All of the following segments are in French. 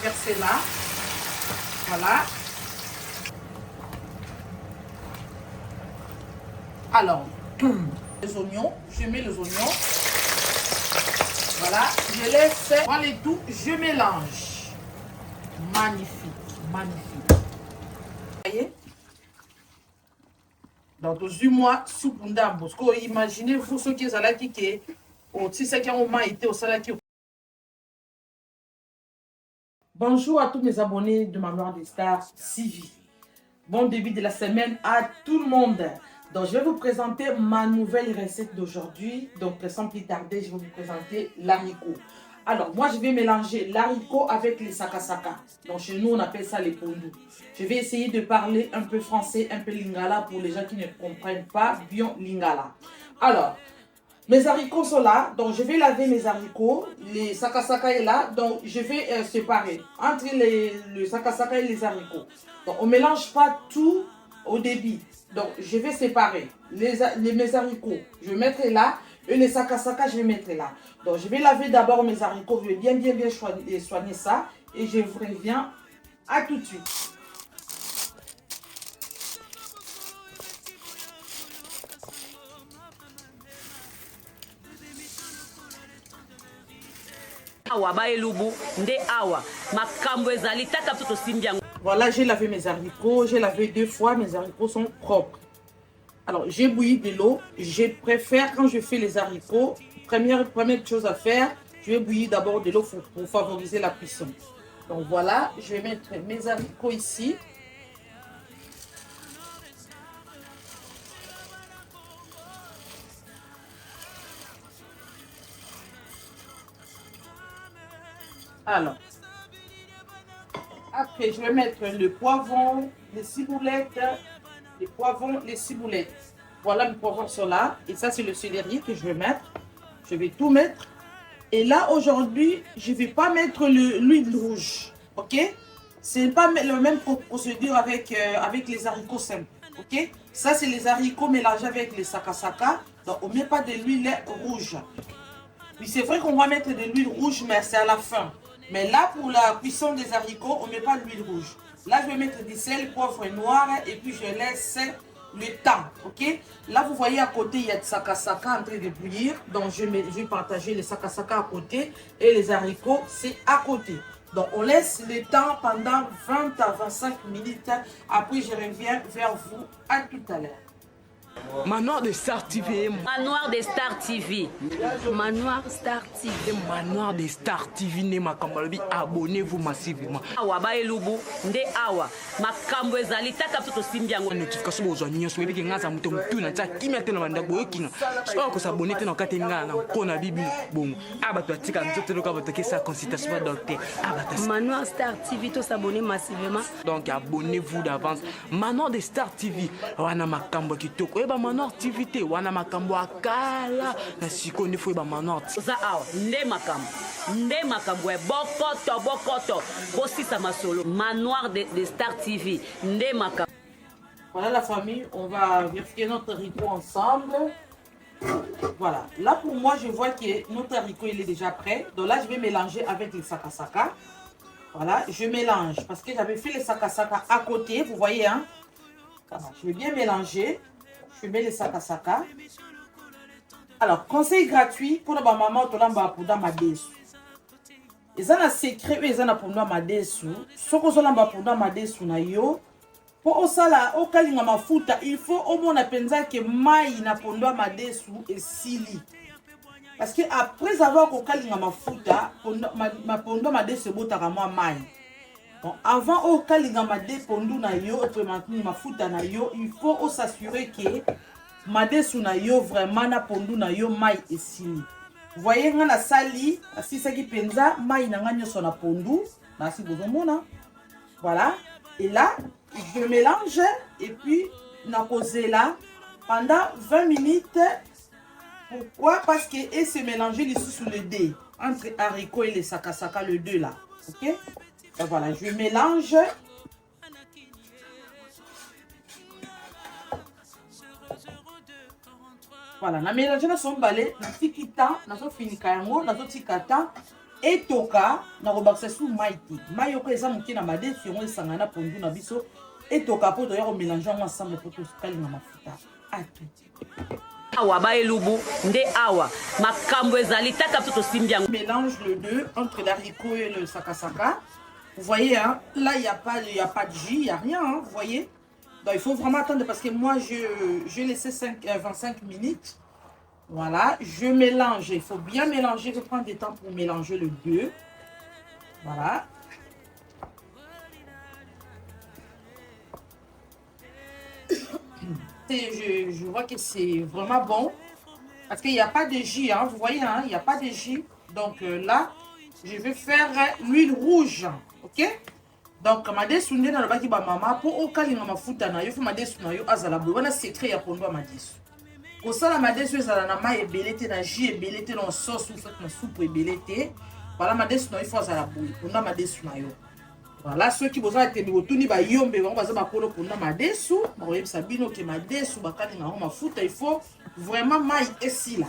verser là. Voilà. Alors, les oignons, je mets les oignons. Voilà, je laisse dans les tout, je mélange. Magnifique, magnifique. Vous voyez? Donc, du moins, soupe ndambo. Parce que imaginez-vous ce qui est là qui est au tsisaki on été au salaki. Bonjour à tous mes abonnés de Manoir des Stars TV. Bon début de la semaine à tout le monde. Donc, je vais vous présenter ma nouvelle recette d'aujourd'hui. Donc, sans plus tarder, je vais vous présenter l'haricot. Alors, moi, je vais mélanger l'haricot avec les sakasaka. Donc, chez nous, on appelle ça les pondus. Je vais essayer de parler un peu français, un peu lingala pour les gens qui ne comprennent pas bien lingala. Alors, mes haricots sont là, donc je vais laver mes haricots. Les sakasaka est là, donc je vais séparer entre le sakasaka et les haricots. Donc on ne mélange pas tout au début. Donc je vais séparer mes haricots. Je vais mettre là et les sakasaka je vais mettre là. Donc je vais laver d'abord mes haricots. Je vais bien soigner ça et je vous reviens à tout de suite. Voilà, j'ai lavé mes haricots, j'ai lavé 2 fois, mes haricots sont propres. Alors, j'ai bouilli de l'eau. Je préfère, quand je fais les haricots, première chose à faire, je vais bouillir d'abord de l'eau pour favoriser la cuisson. Donc voilà, je vais mettre mes haricots ici. Alors, après, je vais mettre le poivron, les ciboulettes, les poivrons, les ciboulettes. Voilà, mes poivrons sont là. Et ça, c'est le céleri que je vais mettre. Je vais tout mettre. Et là, aujourd'hui, je ne vais pas mettre l'huile rouge. OK? Ce n'est pas la même procédure avec les haricots simples. OK? Ça, c'est les haricots mélangés avec les sakasaka. Donc, on ne met pas de l'huile rouge. Oui, c'est vrai qu'on va mettre de l'huile rouge, mais c'est à la fin. Mais là, pour la cuisson des haricots, on ne met pas d'huile rouge. Là, je vais mettre du sel, poivre noir et puis je laisse le temps. Ok? Là, vous voyez à côté, il y a de sakasaka en train de bouillir. Donc, je vais partager les sakasaka à côté et les haricots, c'est à côté. Donc, on laisse le temps pendant 20 à 25 minutes. Après, je reviens vers vous. À tout à l'heure. Manoir de Star TV. Manoir de Star TV. Manoir Star TV. Manoir de Star TV. Ne makambalobi, abonnez-vous massivement. Awa ba elubu nde awa makambo ezali taka toto simbiango notification bozwa nyonso yebi ngaza muto mutu na tsa kimia tena banda boye kinga. So ko s'abonner tena kati nga na kona bibi bongo. Abato atika nzoto loka bato kesa consultation ba docteur. Abato Manoir Star TV to s'abonner massivement. Donc abonnez-vous d'avance. Manoir de Star TV. Wana makambo kitoko. Ba Manoir TV te wana makambo akala na siko ne fo ba Manoir. Za awa nde makambo e bokoto bosisa masolo Manoir de Star TV nde makambo. Voilà la famille, on va vérifier notre haricot ensemble. Voilà, là pour moi je vois que notre haricot il est déjà prêt. Donc là je vais mélanger avec les sakasaka. Voilà, je mélange parce que j'avais fait les sakasaka à côté, vous voyez hein. Voilà, je vais bien mélanger. Je mets les sakasaka. Alors, conseil gratuit pour la maman ou pour ma desu. Ils ont un secret, ils ont pour ma desu. Ce qu'on a pour ma desu na yo. Pour osala, au kalinga mafuta, il faut au moins penser que mai na pondwa ma desu et sili. Parce que après avoir au kalinga mafuta, ma pondwa ma desu botaka moi mai. Bon, avant au kalinga ma de pondu na yo et maintenant ma futa na yo, il faut s'assurer que ma desu na yo vraiment na pondu na yo mai esili. Vous voyez ngana sali, si ça qui penza mai na ngana nyoso na pondu, na si bozomona. Voilà. Et là, je mélange et puis na causer là pendant 20 minutes. Pourquoi? Parce que et se mélanger les sous le dé entre haricots et les sakasaka le 2 là. OK? Et voilà, je mélange. Voilà, na mélange na son balai, na tikita, na so finika yango, na so tikata et toka na robakisa sous maïti mayoko eza moke na madesu yango esangana pondu na biso et toka po toya ko mélanger ensemble pour tout kalinga mafuta atu awa baelubu nde awa makambo ezali taka biso tosimbi yango. Mélange le deux entre l'haricot et le sakasaka. Vous voyez, hein, là, il n'y a pas de jus, il n'y a rien, hein, vous voyez. Donc, il faut vraiment attendre parce que moi, je laissé 25 minutes. Voilà, je mélange. Il faut bien mélanger. Je prends du temps pour mélanger le deux. Voilà. Je vois que c'est vraiment bon. Parce qu'il n'y a pas de jus, hein, vous voyez, hein, il n'y a pas de jus. Donc là, je vais faire l'huile rouge. Ok? Donc, madesu nde na lobaki ba mama po okalinga mafuta na yo fo madesu na yo azala boye wana secret ya pondo madesu. Kosala madesu ezala na mai ebele te na jus ebele te na sauce ou fait na soupe ebele te. Voilà madesu na yo fo azala boye pondo madesu na yo. Voilà ceux qui bozala te botuni ba yombe bango baza bakolo pondo madesu, ba oyebisa bino ke madesu bakalinga ngo mafuta il faut vraiment mai esila.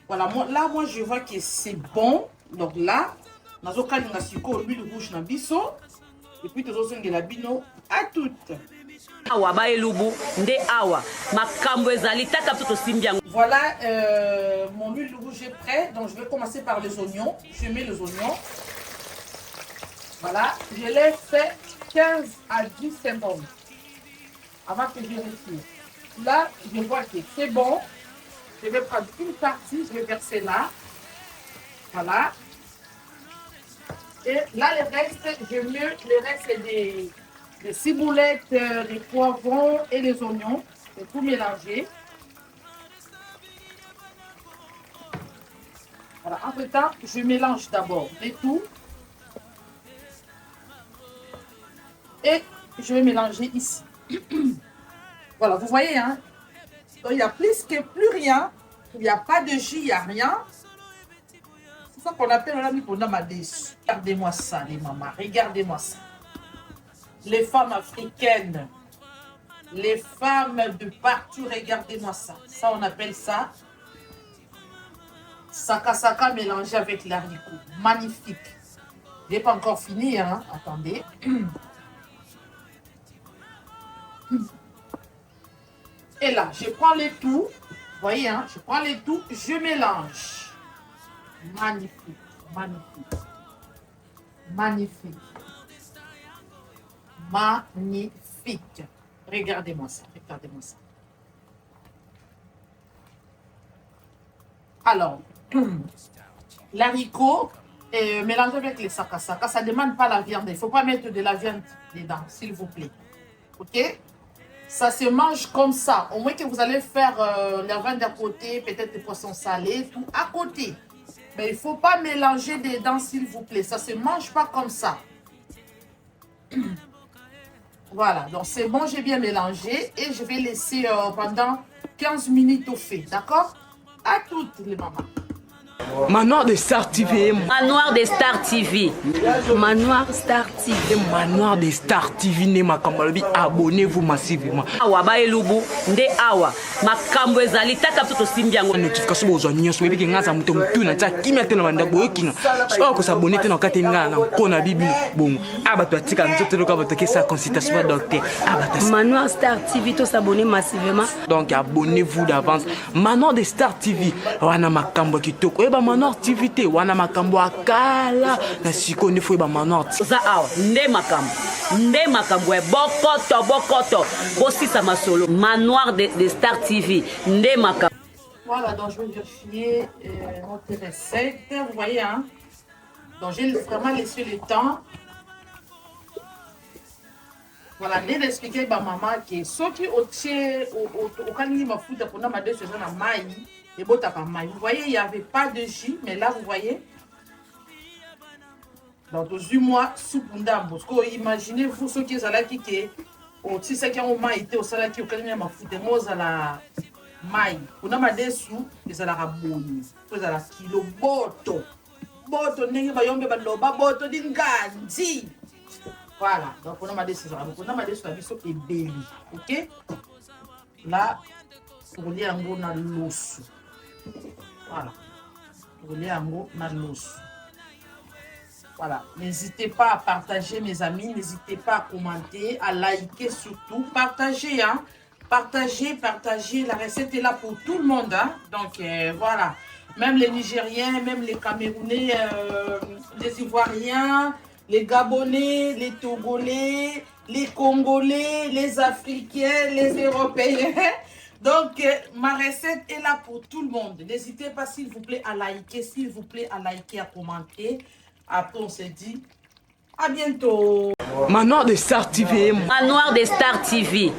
Voilà, moi je vois que c'est bon. Donc là, nazo kalinga siko l'huile rouge na biso. Et puis tozo sengela bino à toutes. Awa baelubu nde awa makambo ezali taka biso tosimbi yango. Voilà, mon huile rouge est prêt. Donc je vais commencer par les oignons. Je mets les oignons. Voilà, je l'ai fait 15 à 10 secondes avant que je vérifie. Là, je vois que c'est bon. Je vais prendre une partie, je vais verser là. Voilà. Et là, le reste, je mets le reste des ciboulettes, les poivrons et les oignons. Je vais tout mélanger. Voilà. Entre-temps, je mélange d'abord les tout. Et je vais mélanger ici. Voilà, vous voyez, hein? Donc, il n'y a plus rien. Il n'y a pas de jus, il n'y a rien. C'est ça qu'on appelle la mipona madesu. Regardez-moi ça, les mamans. Regardez-moi ça. Les femmes africaines, les femmes de partout, regardez-moi ça. Ça, on appelle ça sakasaka mélangé avec l'haricot. Magnifique. Je n'ai pas encore fini, hein? Attendez. Et là, je prends les tout. Vous voyez, hein? Je prends les tout, je mélange. Magnifique, magnifique. Magnifique. Magnifique. Regardez-moi ça, regardez-moi ça. Alors, l'haricot mélangé avec les sakasaka, ça ne demande pas la viande. Il ne faut pas mettre de la viande dedans, s'il vous plaît. Ok? Ça se mange comme ça. Au moins que vous allez faire la viande à côté, peut-être des poissons salés, tout à côté. Mais il ne faut pas mélanger dedans, s'il vous plaît. Ça ne se mange pas comme ça. Voilà, donc c'est bon, j'ai bien mélangé. Et je vais laisser pendant 15 minutes au fait. D'accord? À toutes les mamans. Manoir de Star TV. Manoir de Star TV. Manoir Star TV. Manoir de Star TV ne makambalobi, abonnez-vous massivement. Awa baelubu nde awa makambo ezali taka biso tosimbi yango. Notification bozwa nyonso ebiki ngaza muto mutuna tsa kimia te na bandako yokinga. So ko s'abonner te na kati ngana ko na bibi bongo. Abato atika nzoto loka bato ke sa consultation ba docteur. Abata Manoir Star TV to s'abonner massivement. Donc abonnez-vous d'avance. Manoir de Star TV wana makambo kitoko. Eba Manoir TV te wana makambo akala na siko ne fo eba Manoir. Za awa nde makambo e bokoto bosisa masolo. Manoir de Star TV nde makambo. Voilà, donc je vais vérifier notre recette. Vous voyez, hein? Donc j'ai vraiment laissé le temps. Voilà, j'ai expliqué à ma maman que ceux qui ont au canini mafuta pour nous madesu na mai et botaka mai. Vous voyez, il n'y avait pas de jus, mais là vous voyez. Donc aujourd'hui moi soupe ndambo. Parce que imaginez-vous ceux qui sont là qui au si c'est qui ont mai été au salade qui au canini mafuta moza la mai. Pour nous madesu ils ala raboni. Ils ala kilo boto. Boto ndenge ba yombe ba loba boto dinganzi. Voilà, donc on a des choses. On a des choses qui belli. Ok? Là, pour les ango na l'os. Voilà. Pour les ango na l'os. Voilà, n'hésitez pas à partager mes amis, n'hésitez pas à commenter, à liker surtout, partagez, hein. Partagez, la recette est là pour tout le monde, hein. Donc voilà, même les Nigériens, même les Camerounais, les Ivoiriens, les Gabonais, les Togolais, les Congolais, les Africains, les Européens. Donc, ma recette est là pour tout le monde. N'hésitez pas, s'il vous plaît, à liker, à commenter. Après, on se dit à bientôt. Manoir de Star TV. Manoir de Star TV.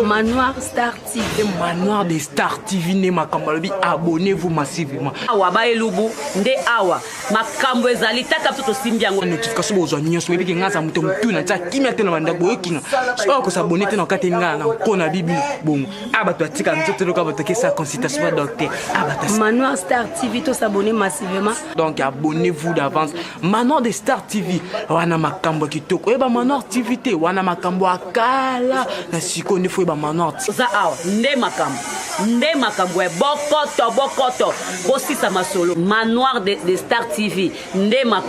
Manoir Star TV. Manoir de Star TV ne makambalobi, abonnez-vous massivement. Awa ba elubu nde awa makambo ezali taka toto simbiango notification bozwa nyonso ebi ke ngaza muto mutuna tsa kimia te na bandako yokinga so ko s'abonner te na kati ngana na kona bibi bongo abato atika nzoto loka bato ke sa consultation ba docteur abata Manoir Star TV to s'abonner massivement. Donc abonnez-vous d'avance. Manoir de Star TV wana makambo kitoko eba Manoir TV te wana makambo akala na siko ne fo ba Manoir za awa nde makambo e bokoto bosisa masolo Manoir de Star TV nde makambo